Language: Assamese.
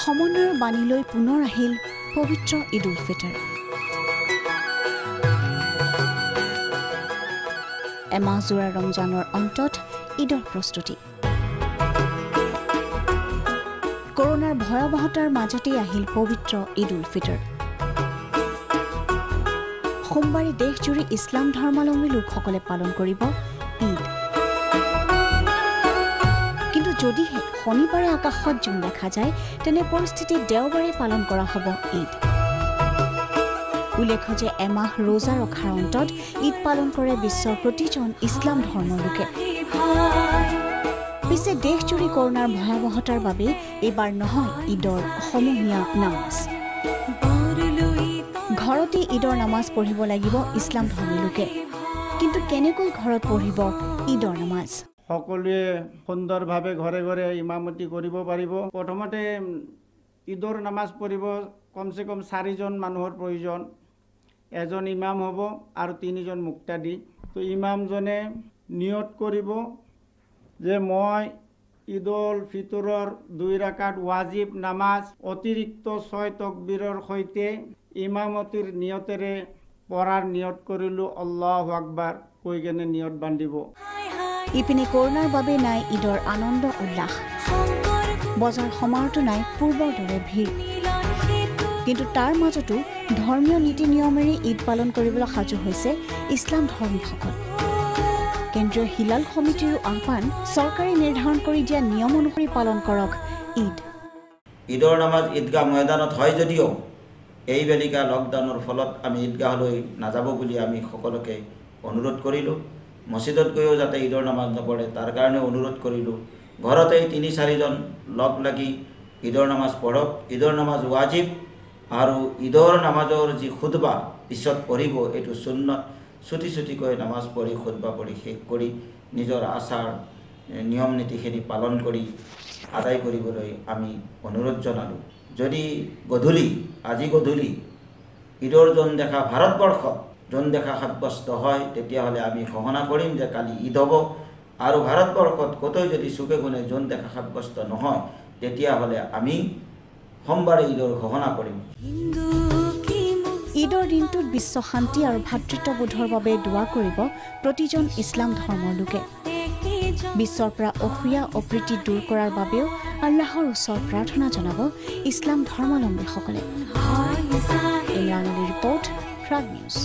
সমন্বয়ৰ বাণীলৈ পুনৰ আহিল পবিত্ৰ ঈদ উল ফিতৰ। এমাহজোৰা ৰমজানৰ অন্তত ঈদৰ প্ৰস্তুতি। কৰোনাৰ ভয়াৱহতাৰ মাজতেই আহিল পবিত্ৰ ঈদ উল ফিতৰ। সোমবাৰে দেশজুৰি ইছলাম ধৰ্মাৱলম্বী লোকসকলে পালন কৰিব ঈদ। কিন্তু যদিহে শনিবাৰে আকাশত জোন দেখা যায়, তেনে পৰিস্থিতিত দেওবাৰে পালন কৰা হ'ব ঈদ। উল্লেখ্য যে এমাহ ৰোজা ৰখাৰ অন্তত ঈদ পালন কৰে বিশ্বৰ প্ৰতিজন ইছলাম ধৰ্মৰ লোকে। পিছে দেশজুৰি কৰোনাৰ ভয়াৱহতাৰ বাবে এইবাৰ নহয় ঈদৰ সমূহীয়া নামাজ। ঘৰতে ঈদৰ নামাজ পঢ়িব লাগিব ইছলাম ধৰ্মী লোকে। কিন্তু কেনেকৈ ঘৰত পঢ়িব ঈদৰ নামাজ? সকলোৱে সুন্দৰভাৱে ঘৰে ঘৰে ইমামতি কৰিব পাৰিব। প্ৰথমতে ঈদৰ নামাজ পঢ়িব কমচে কম 4জন মানুহৰ প্ৰয়োজন। এজন ইমাম হ'ব আৰু 3জন মুক্তাদি। তো ইমামজনে নিয়ত কৰিব যে মই ঈদ উল ফিতৰৰ 2 ৰাকাত ৱাজিব নামাজ অতিৰিক্ত 6 তকবীৰৰ সৈতে ইমামতিৰ নিয়তেৰে পঢ়াৰ নিয়ত কৰিলোঁ, আল্লাহু আকবাৰ কৈ কেনে নিয়ত বান্ধিব। ইপিনে কৰোনাৰ বাবে নাই ঈদৰ আনন্দ উল্লাস। বজাৰ সমাৰতো নাই পূৰ্বৰ দৰে ভিৰ। কিন্তু তাৰ মাজতো ধৰ্মীয় নীতি নিয়মেৰে ঈদ পালন কৰিবলৈ সাজু হৈছে ইছলাম ধৰ্মীসকল। কেন্দ্ৰীয় হিলাল সমিতিৰো আহ্বান, চৰকাৰে নিৰ্ধাৰণ কৰি দিয়া নিয়ম অনুসৰি পালন কৰক ঈদ। ঈদৰ নামাজ ঈদগাহ ময়দানত হয় যদিও এই বেলিকা লকডাউনৰ ফলত আমি ঈদগাহলৈ নাযাব বুলি আমি সকলোকে অনুৰোধ কৰিলোঁ। মছজিদত গৈও যাতে ঈদৰ নামাজ নপঢ়ে তাৰ কাৰণে অনুৰোধ কৰিলোঁ। ঘৰতেই 3-4জন লগ লাগি ঈদৰ নামাজ পঢ়ক। ঈদৰ নামাজ ৱাজিব আৰু ঈদৰ নামাজৰ যি খুতবা পিছত পঢ়িব এইটো সুন্নত। চুটিকৈ নামাজ পঢ়ি খুতবা পঢ়ি শেষ কৰি নিজৰ আচাৰ নিয়ম নীতিখিনি পালন কৰি আদায় কৰিবলৈ আমি অনুৰোধ জনালোঁ। যদি আজি গধূলি ঈদৰ জোন দেখা ভাৰতবৰ্ষত জোন দেখা সাব্যস্ত হয়, তেতিয়াহ'লে আমি ঘোষণা কৰিম যে কালি ঈদ হ'ব। আৰু ভাৰতবৰ্ষত ক'তোই যদি চুকে কোণে জোন দেখা সাব্যস্ত নহয়, তেতিয়াহ'লে আমি সোমবাৰে ঈদৰ ঘোষণা কৰিম। ঈদৰ দিনটোত বিশ্ব শান্তি আৰু ভাতৃত্ববোধৰ বাবে দোৱা কৰিব প্ৰতিজন ইছলাম ধৰ্মৰ লোকে। বিশ্বৰ পৰা অসূয়া অপ্ৰীতি দূৰ কৰাৰ বাবেও আল্লাহৰ ওচৰত প্ৰাৰ্থনা জনাব ইছলাম ধৰ্মাৱলম্বীসকলে। ইমৰান আলীৰ ৰিপৰ্ট, প্ৰাগ নিউজ।